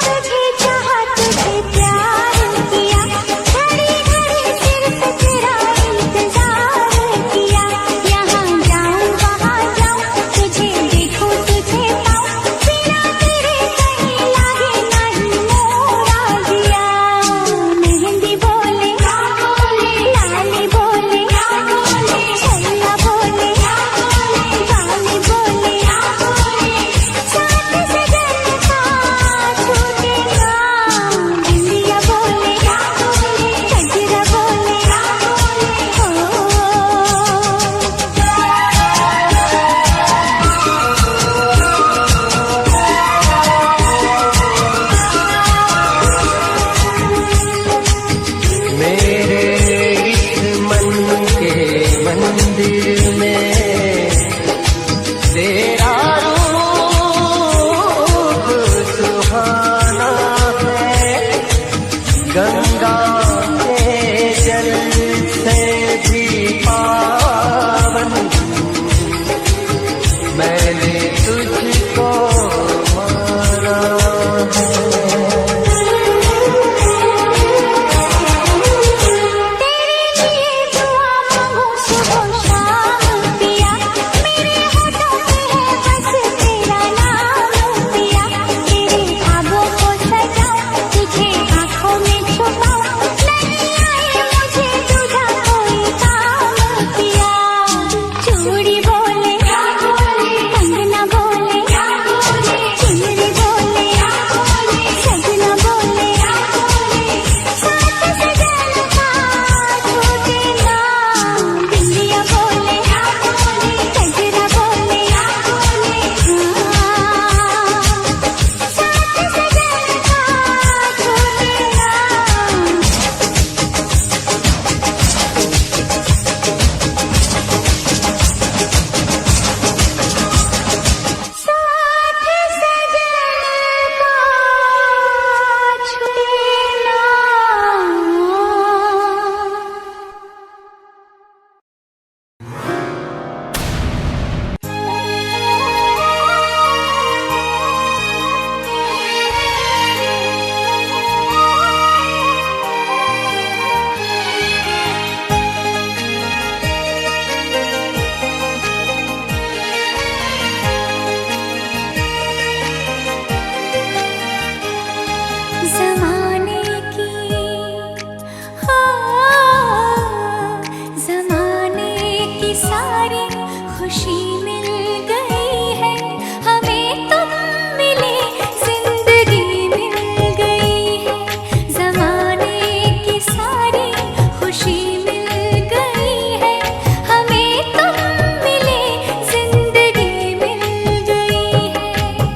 तुझे गंगा के जल से भी पावन मैंने तुझको माना है।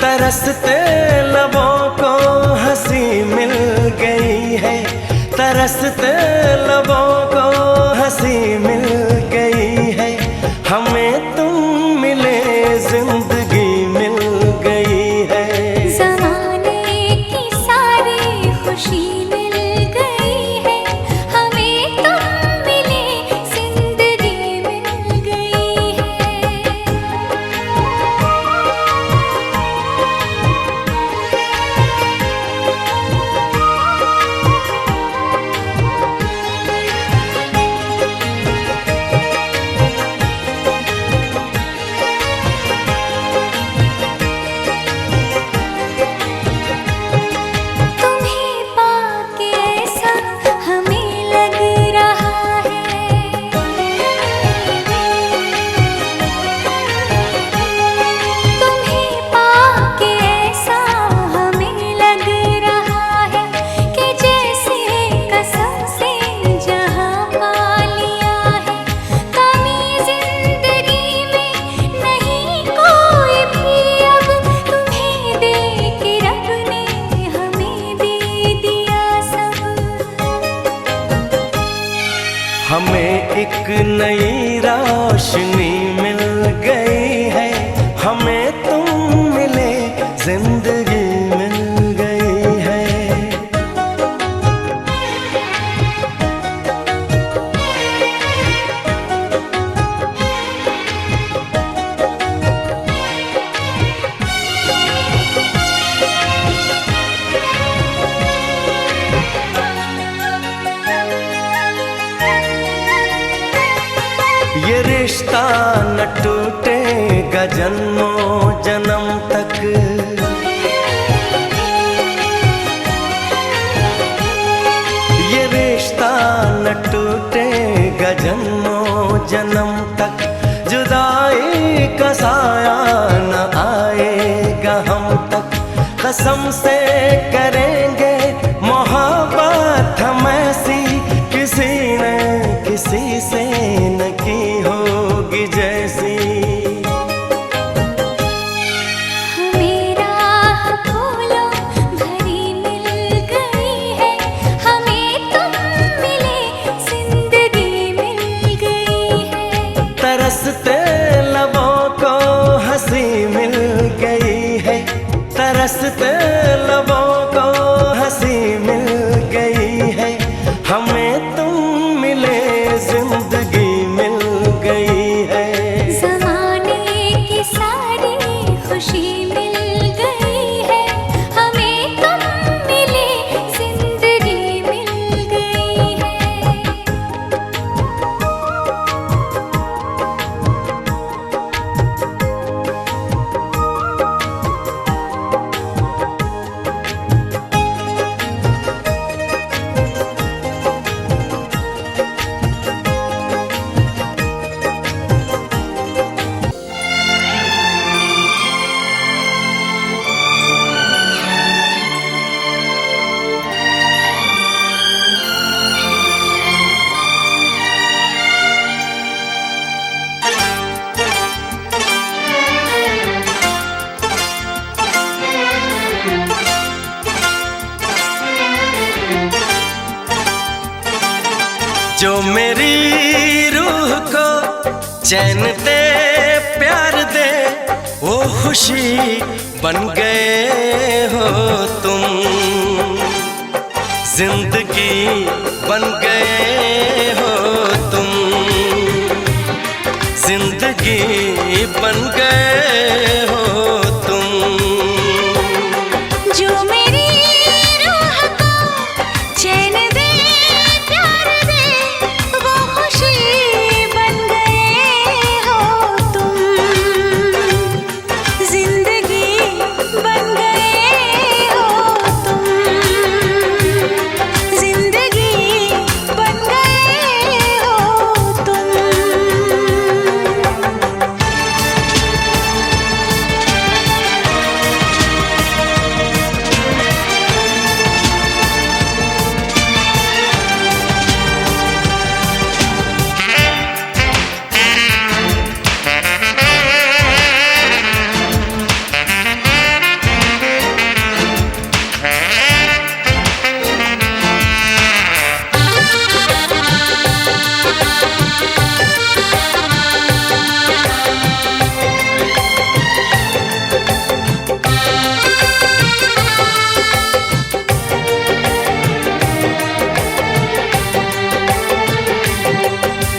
तरसते लबों को हंसी मिल गई है, तरसते लबों को हंसी मिल गई है, हमें तुम मिले जिंदगी मिल गई है। ज़माने की सारी खुशी मिल गई है, हमें तुम मिले जिंदगी मिल गई है। हमें एक नई रोशनी मिल गई है, हमें तुम मिले जिंदगी मिल गई है। ये रिश्ता न टूटेगा जन्मों जन्म तक, ये रिश्ता न टूटेगा जन्मों जन्म तक, जुदाई का साया न आएगा हम तक, कसम से करेंगे मोहब्बत हम ऐसी किसी ने किसी से न की होगी जैसी। हमें राह फूलों भरी मिल गई है, हमें तुम मिले जिंदगी मिल गई है। तरसते लबों को हंसी मिल गई है, तरसते जो मेरी रूह को चैन दे प्यार दे वो खुशी बन गए हो तुम, जिंदगी बन गए हो तुम, जिंदगी बन गए हो तुम। जो मेरी रूह को चैन दे प्यार दे वो खुशी बन गए हो तुम, जिंदगी बन गए हो तुम, जिंदगी बन गए हो तुम।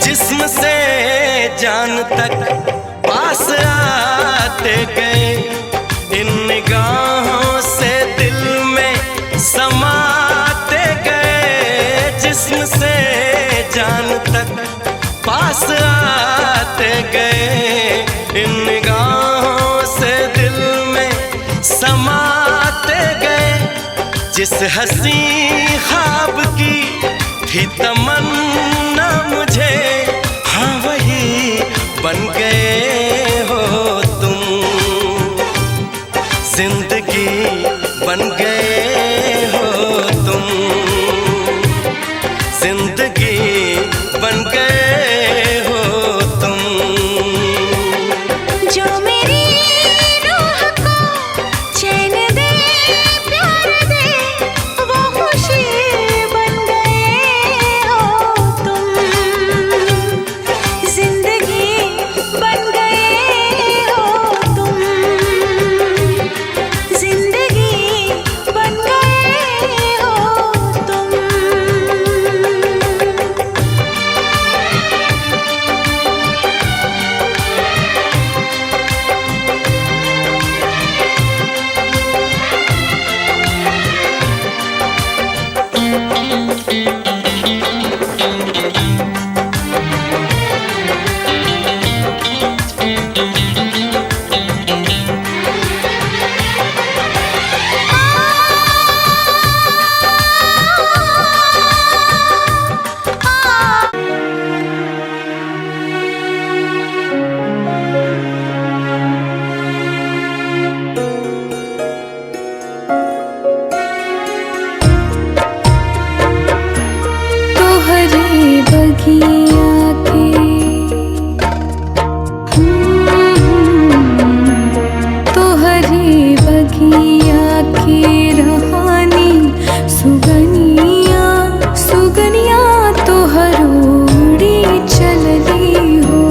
जिस्म से जान तक पास आते गए, इन निगाहों से दिल में समाते गए। जिस्म से जान तक पास आते गए, इन निगाहों से दिल में समाते गए। जिस हंसी ख्वाब की थी तमन्ना मुझे, हाँ वही बन गए हो तुम, जिंदगी बन गए हो तुम, जिंदगी बन गए हो तुम। जो मेरी रूह को चैन दे प्यार दे वो खुशी बन गए हो तुम, जिंदगी बन गए हो तुम, जिंदगी बन गए हो तुम। तोहरे बगिया के तोहरे बगिया के रहानी सुगनिया सुगनिया तोहरोड़ी चलली हो।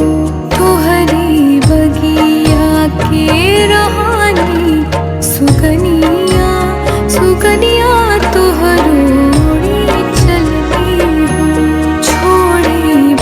तोहरे बगिया के रहानी सुगनिया सुगनिया तोहरोड़ी चलली हो। छोड़ी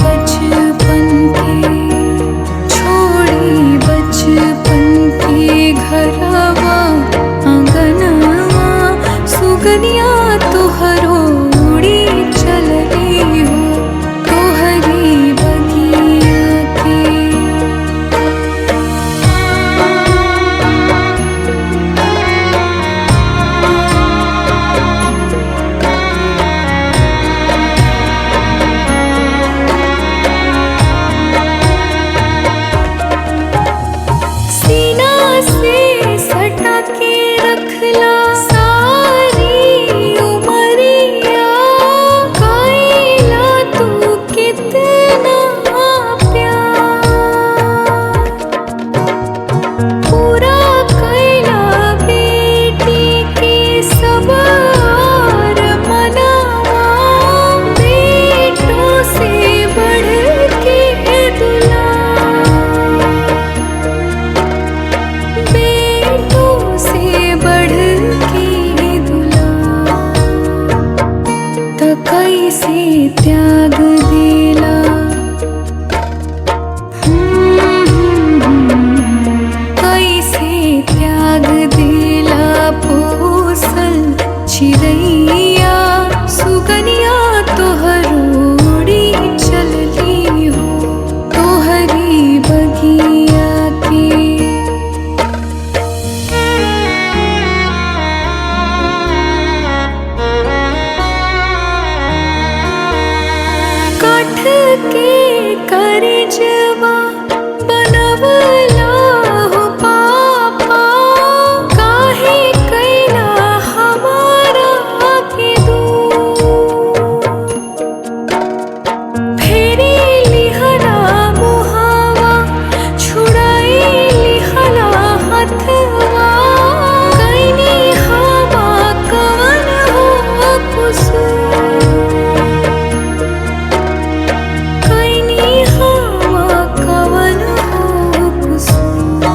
कैसे त्याग देला कैसे त्याग देला पोसल चिड़ैया सुगनिया तोहरोड़ी चलली हो तोहरी बगिया के काठ के करिजवा बनवला हो पापा काहे कैला हमारा के दूर फेरी लिहला मुहावा छुड़ाई लिहला हथवा कैनी हवा कवन हो कुसूर कैनी हवा कवन हो कुसूर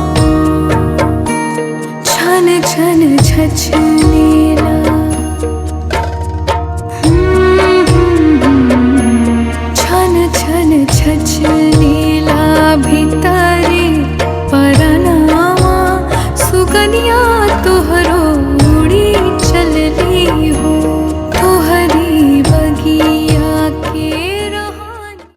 छन छन छछनेला छन छन छछनेला भीतर